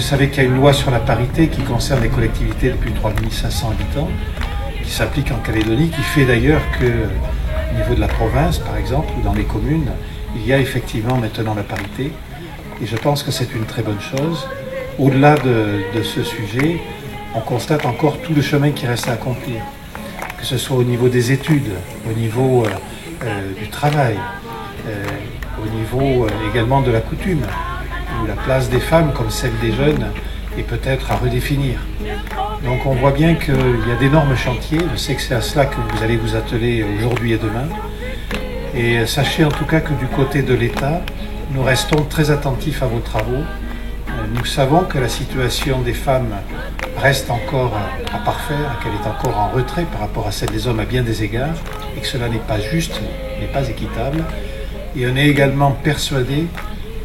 savez qu'il y a une loi sur la parité qui concerne les collectivités de plus de 3500 habitants, qui s'applique en Calédonie, qui fait d'ailleurs que, au niveau de la province, par exemple, ou dans les communes, il y a effectivement maintenant la parité. Et je pense que c'est une très bonne chose. Au-delà de ce sujet, on constate encore tout le chemin qui reste à accomplir, que ce soit au niveau des études, au niveau du travail, au niveau également de la coutume, où la place des femmes, comme celle des jeunes, est peut-être à redéfinir. Donc on voit bien qu'il y a d'énormes chantiers. Je sais que c'est à cela que vous allez vous atteler aujourd'hui et demain. Et sachez en tout cas que du côté de l'État, nous restons très attentifs à vos travaux. Nous savons que la situation des femmes reste encore à parfaire, qu'elle est encore en retrait par rapport à celle des hommes à bien des égards, et que cela n'est pas juste, n'est pas équitable. Et on est également persuadé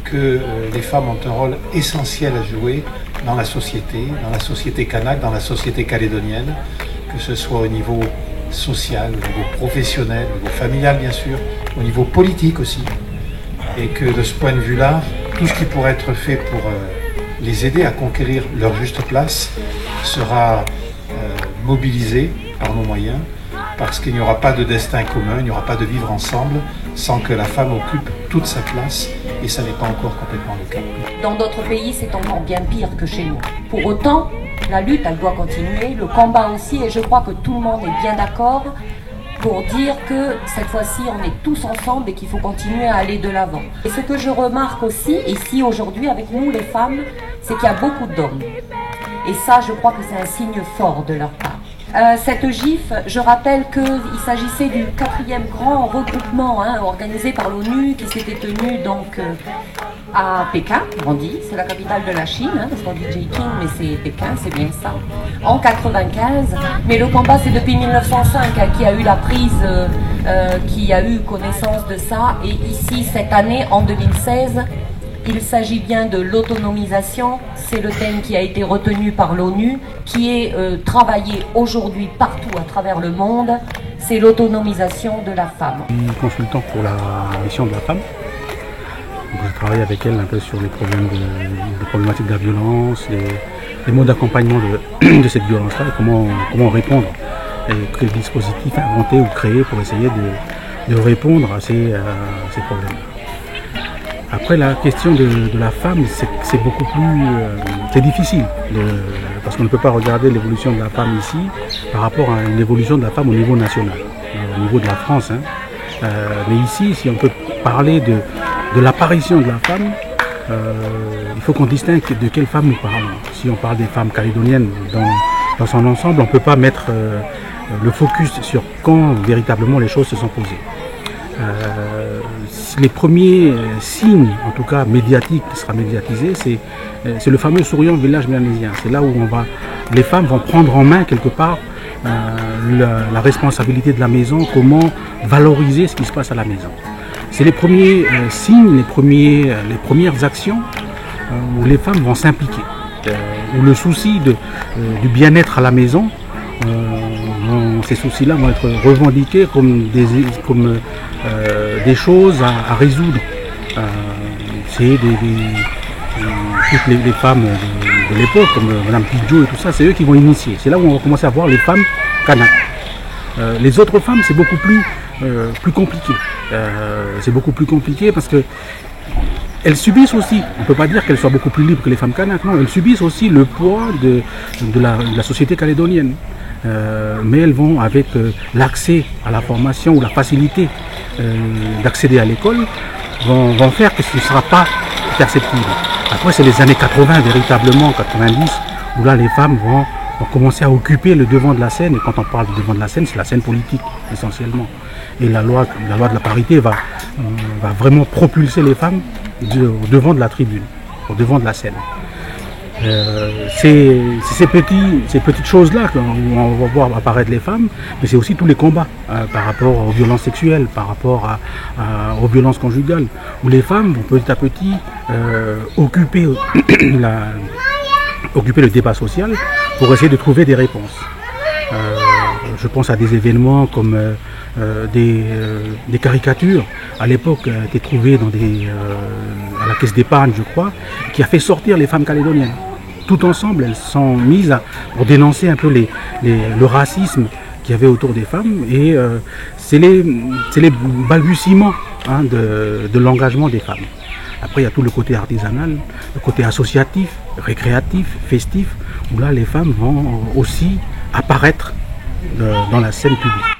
que les femmes ont un rôle essentiel à jouer dans la société kanak, dans la société calédonienne, que ce soit au niveau social, au niveau professionnel, au niveau familial bien sûr, au niveau politique aussi. Et que de ce point de vue-là, tout ce qui pourrait être fait pour les aider à conquérir leur juste place sera mobilisé par nos moyens, parce qu'il n'y aura pas de destin commun, il n'y aura pas de vivre ensemble sans que la femme occupe toute sa place, et ça n'est pas encore complètement le cas. Dans d'autres pays, c'est encore bien pire que chez nous. Pour autant, la lutte, elle doit continuer, le combat aussi, et je crois que tout le monde est bien d'accord pour dire que cette fois-ci, on est tous ensemble et qu'il faut continuer à aller de l'avant. Et ce que je remarque aussi, ici, aujourd'hui, avec nous, les femmes, c'est qu'il y a beaucoup d'hommes. Et ça, je crois que c'est un signe fort de leur part. Cette GIF, je rappelle qu'il s'agissait du 4e grand regroupement organisé par l'ONU qui s'était tenu donc à Pékin, on dit, c'est la capitale de la Chine, parce qu'on dit Peking, mais c'est Pékin, c'est bien ça, en 95. Mais le combat, c'est depuis 1905 qui a eu la prise, qui a eu connaissance de ça. Et ici, cette année, en 2016, il s'agit bien de l'autonomisation, c'est le thème qui a été retenu par l'ONU, qui est travaillé aujourd'hui partout à travers le monde, c'est l'autonomisation de la femme. Je suis consultant pour la mission de la femme. Donc, je travaille avec elle un peu sur les problématiques de la violence, les modes d'accompagnement de cette violence-là, et comment répondre, et quel dispositif inventer ou créer pour essayer de répondre à ces problèmes. Après, la question de la femme, c'est beaucoup plus c'est difficile, parce qu'on ne peut pas regarder l'évolution de la femme ici par rapport à une évolution de la femme au niveau national, au niveau de la France. Mais ici, si on peut parler de l'apparition de la femme, il faut qu'on distingue de quelle femme nous parlons. Si on parle des femmes calédoniennes dans son ensemble, on ne peut pas mettre le focus sur quand véritablement les choses se sont posées. Les premiers signes, en tout cas médiatiques, qui sera médiatisé, c'est le fameux Souriant village mélanésien. C'est là où les femmes vont prendre en main quelque part la responsabilité de la maison, comment valoriser ce qui se passe à la maison. C'est les premiers signes, les premières actions où les femmes vont s'impliquer, où le souci du bien-être à la maison, ces soucis-là vont être revendiqués comme des choses à résoudre. C'est toutes les femmes de l'époque, comme Mme Pidjo et tout ça, c'est eux qui vont initier. C'est là où on va commencer à voir les femmes kanak. Les autres femmes, c'est beaucoup plus compliqué. C'est beaucoup plus compliqué parce que elles subissent aussi, on ne peut pas dire qu'elles soient beaucoup plus libres que les femmes kanak, non, elles subissent aussi le poids de la société calédonienne. Mais elles vont, avec l'accès à la formation ou la facilité d'accéder à l'école, vont faire que ce ne sera pas perceptible. Après, c'est les années 80, véritablement, 90, où là, les femmes vont commencer à occuper le devant de la scène. Et quand on parle du devant de la scène, c'est la scène politique, essentiellement. Et la loi de la parité va vraiment propulser les femmes au devant de la tribune, au devant de la scène. C'est ces petites choses-là où on va voir apparaître les femmes, mais c'est aussi tous les combats par rapport aux violences sexuelles, par rapport aux violences conjugales, où les femmes vont petit à petit occuper le débat social pour essayer de trouver des réponses. Je pense à des événements comme des caricatures, à l'époque, étaient trouvées à la caisse d'épargne, je crois, qui a fait sortir les femmes calédoniennes. tout ensemble, elles sont mises pour dénoncer un peu le racisme qu'il y avait autour des femmes. Et c'est les balbutiements de l'engagement des femmes. Après, il y a tout le côté artisanal, le côté associatif, récréatif, festif, où là, les femmes vont aussi apparaître dans la scène publique.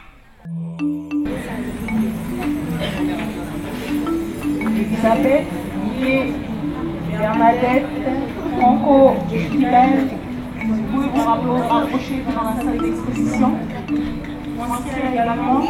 Elisabeth, Guillet, Bernadette, Franco, Julien, vous pouvez vous rapprocher dans la salle d'exposition. Moi également.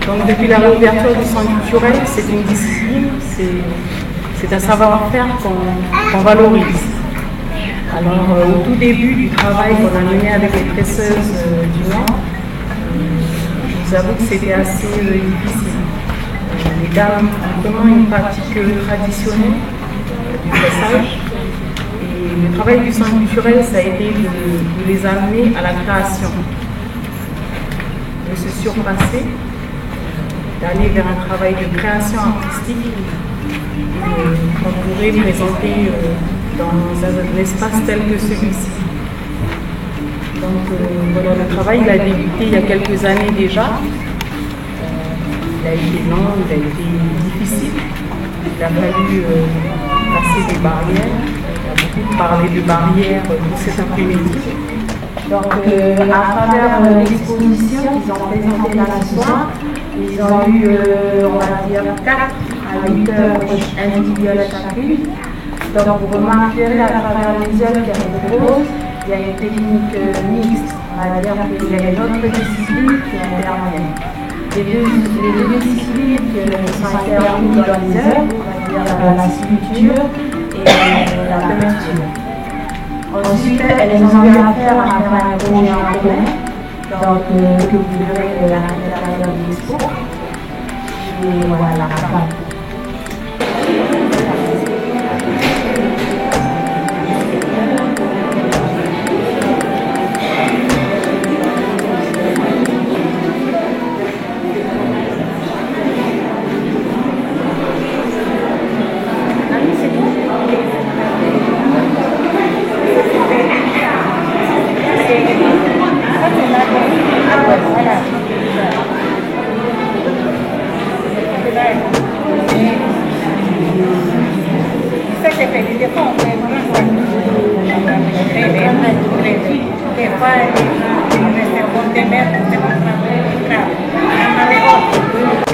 Donc depuis la réouverture du centre culturel, c'est une discipline, c'est un savoir-faire qu'on valorise. Alors au tout début du travail qu'on a mené avec les tresseuses du Nord, je vous avoue que c'était assez difficile. Les dames ont vraiment une pratique traditionnelle du tressage. Et le travail du centre culturel, ça a été de les amener à la création, de se surpasser, d'aller vers un travail de création artistique qu'on pourrait présenter dans un espace tel que celui-ci. Donc voilà, le travail il a débuté il y a quelques années déjà. Il a été long, il a été difficile. Il a fallu passer des barrières. Il a beaucoup parlé de barrières pour cet après-midi. Donc à travers l'exposition qu'ils ont présentée là ce soir, ils ont eu, on va dire, 4 à 8 heures individuelles chacune. Donc vous remarquerez à travers les œuvres qu'elles proposent, il y a une technique mixte, on va dire qu'il y a une autre discipline qui intervient. Les deux disciplines qui sont intervenues dans les œuvres, on va dire la sculpture et la peinture. Ensuite, elles ont eu affaire à faire un projet en commun, donc que vous verrez à l'intérieur de l'expo. Et voilà. Después,